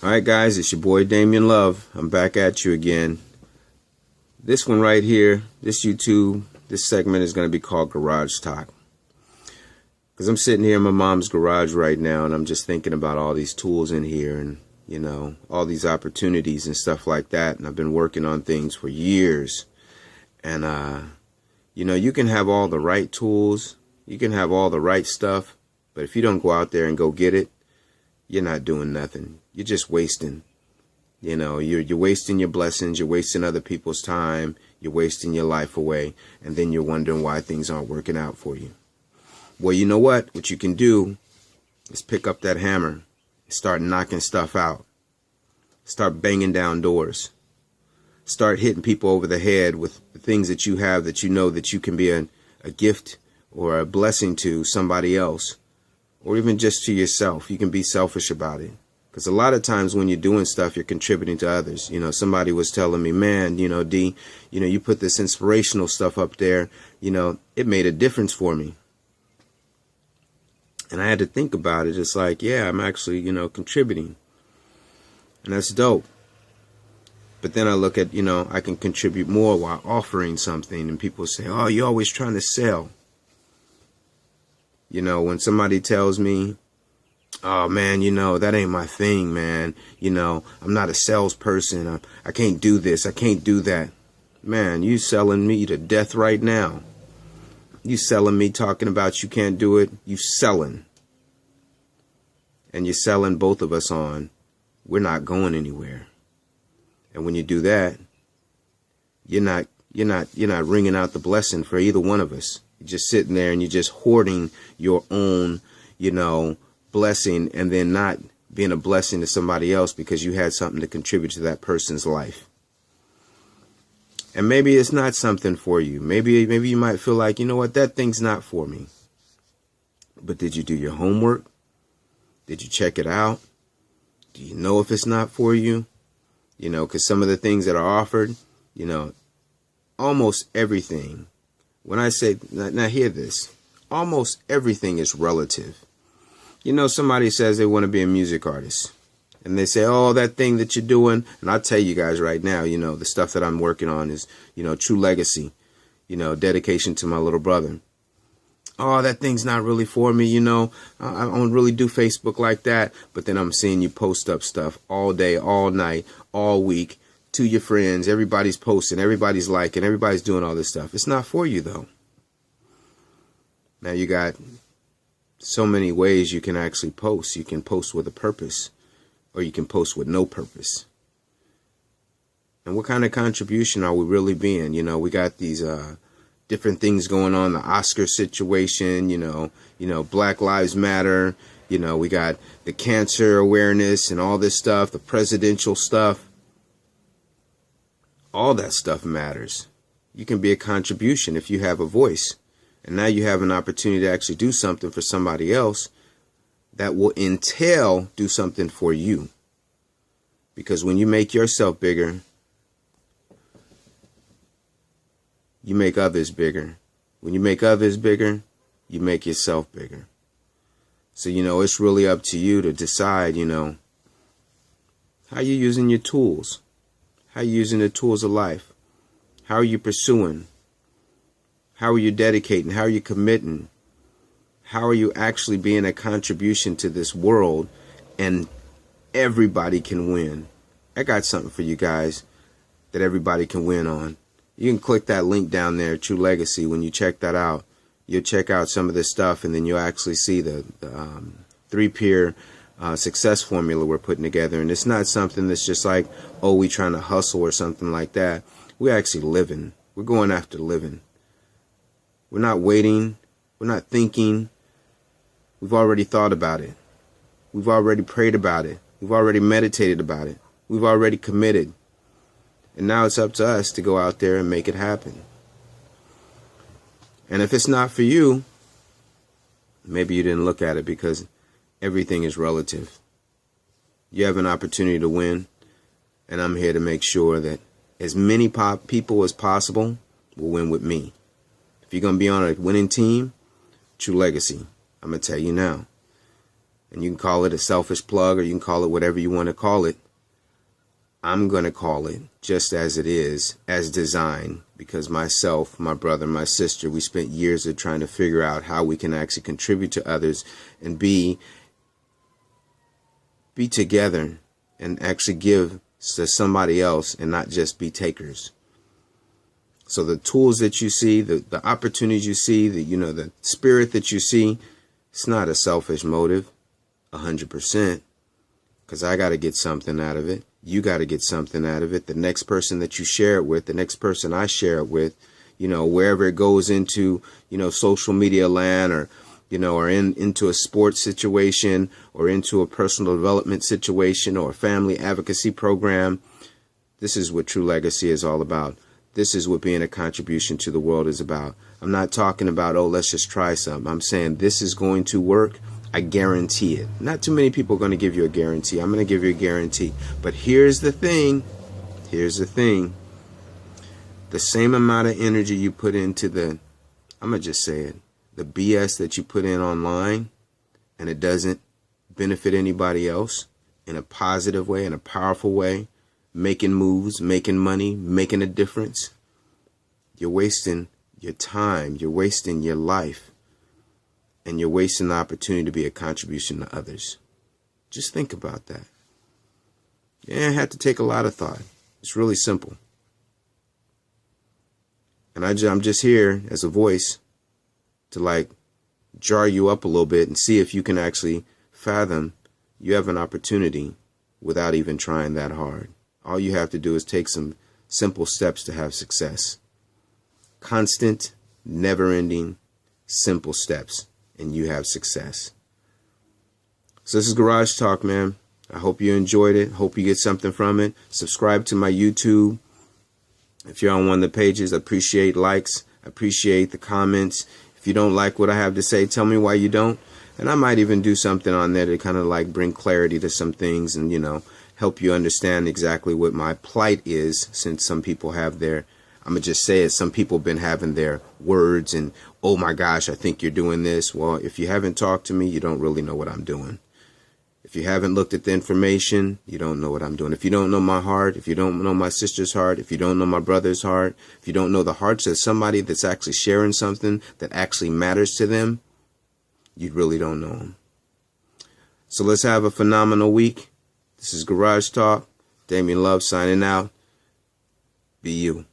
Alright guys, it's your boy Damian Love. I'm back at you again. This one right here, this segment is going to be called Garage Talk. Because I'm sitting here in my mom's garage right now and I'm just thinking about all these tools in here and, you know, all these opportunities and stuff like that. And I've been working on things for years. And, you know, you can have all the right tools, you can have all the right stuff, but if you don't go out there and go get it, you're not doing nothing. You're just wasting. You know, you're wasting your blessings, you're wasting other people's time, you're wasting your life away, and then you're wondering why things aren't working out for you. Well, you know what? What you can do is pick up that hammer and start knocking stuff out. Start banging down doors. Start hitting people over the head with the things that you have that you know that you can be a gift or a blessing to somebody else, or even just to yourself. You can be selfish about it. Because a lot of times when you're doing stuff, you're contributing to others. You know, somebody was telling me, man, you know, D, you know, you put this inspirational stuff up there, you know, it made a difference for me. And I had to think about it. It's like, yeah, I'm actually, you know, contributing. And that's dope. But then I look at, you know, I can contribute more while offering something. And people say, oh, you're always trying to sell. You know, when somebody tells me, oh, man, you know, that ain't my thing, man. You know, I'm not a salesperson. I can't do this. I can't do that. Man, you selling me to death right now. You selling me talking about you can't do it. You selling. And you're selling both of us on. We're not going anywhere. And when you do that, you're not ringing out the blessing for either one of us. You're just sitting there and you're just hoarding your own, you know, blessing, and then not being a blessing to somebody else because you had something to contribute to that person's life. And maybe it's not something for you. Maybe you might feel like, you know what, that thing's not for me. But did you do your homework? Did you check it out? Do you know if it's not for you? You know, because some of the things that are offered, you know, almost everything. When I say, now hear this, almost everything is relative. You know, somebody says they want to be a music artist. And they say, oh, that thing that you're doing. And I'll tell you guys right now, you know, the stuff that I'm working on is, you know, true legacy. You know, dedication to my little brother. Oh, that thing's not really for me, you know. I don't really do Facebook like that. But then I'm seeing you post up stuff all day, all night, all week to your friends. Everybody's posting, everybody's liking, everybody's doing all this stuff. It's not for you, though. Now you got so many ways you can actually post. You can post with a purpose, or you can post with no purpose. And what kind of contribution are we really being? You know, we got these different things going on, the Oscar situation, you know, Black Lives Matter, you know, we got the cancer awareness and all this stuff, the presidential stuff. All that stuff matters. You can be a contribution if you have a voice. And now you have an opportunity to actually do something for somebody else that will entail do something for you. Because when you make yourself bigger, you make others bigger. When you make others bigger, you make yourself bigger. So, you know, it's really up to you to decide, you know, how you're using your tools. How you're using the tools of life. How are you pursuing? How are you dedicating? How are you committing? How are you actually being a contribution to this world? And everybody can win. I got something for you guys that everybody can win on. You can click that link down there, True Legacy. When you check that out, you'll check out some of this stuff, and then you'll actually see the three-peer success formula we're putting together. And it's not something that's just like, oh, we trying to hustle or something like that. We're actually living. We're going after living. We're not waiting. We're not thinking. We've already thought about it. We've already prayed about it. We've already meditated about it. We've already committed. And now it's up to us to go out there and make it happen. And if it's not for you, maybe you didn't look at it, because everything is relative. You have an opportunity to win, and I'm here to make sure that as many people as possible will win with me. If you're going to be on a winning team, True Legacy, I'm going to tell you now. and you can call it a selfish plug, or you can call it whatever you want to call it. I'm going to call it just as it is, as designed, because myself, my brother, my sister, we spent years of trying to figure out how we can actually contribute to others and be together and actually give to somebody else and not just be takers. So the tools that you see, the opportunities you see, the spirit that you see, it's not a selfish motive, 100%, because I got to get something out of it. You got to get something out of it. The next person that you share it with, the next person I share it with, wherever it goes into, social media land, or, or into a sports situation, or into a personal development situation, or a family advocacy program. This is what true legacy is all about. This is what being a contribution to the world is about. I'm not talking about, oh, let's just try something. I'm saying this is going to work. I guarantee it. Not too many people are going to give you a guarantee. I'm going to give you a guarantee. But here's the thing. Here's the thing. The same amount of energy you put into I'm going to just say it, the BS that you put in online, and it doesn't benefit anybody else in a positive way, in a powerful way, making moves, making money, making a difference, you're wasting your time, you're wasting your life, and you're wasting the opportunity to be a contribution to others. Just think about that. Yeah, I had to take a lot of thought. It's really simple. And I'm just here as a voice to jar you up a little bit and see if you can actually fathom you have an opportunity without even trying that hard. All you have to do is take some simple steps to have success. Constant, never-ending, simple steps, and you have success. So this is Garage Talk, man. I hope you enjoyed it. Hope you get something from it. Subscribe to my YouTube. If you're on one of the pages, I appreciate likes. I appreciate the comments. If you don't like what I have to say, tell me why you don't. And I might even do something on there to kind of bring clarity to some things and, help you understand exactly what my plight is, since some people have I'm going to just say it, some people have been having their words and, oh my gosh, I think you're doing this. Well, if you haven't talked to me, you don't really know what I'm doing. If you haven't looked at the information, you don't know what I'm doing. If you don't know my heart, if you don't know my sister's heart, if you don't know my brother's heart, if you don't know the hearts of somebody that's actually sharing something that actually matters to them, you really don't know them. So let's have a phenomenal week. This is Garage Talk. Damian Love signing out. Be you.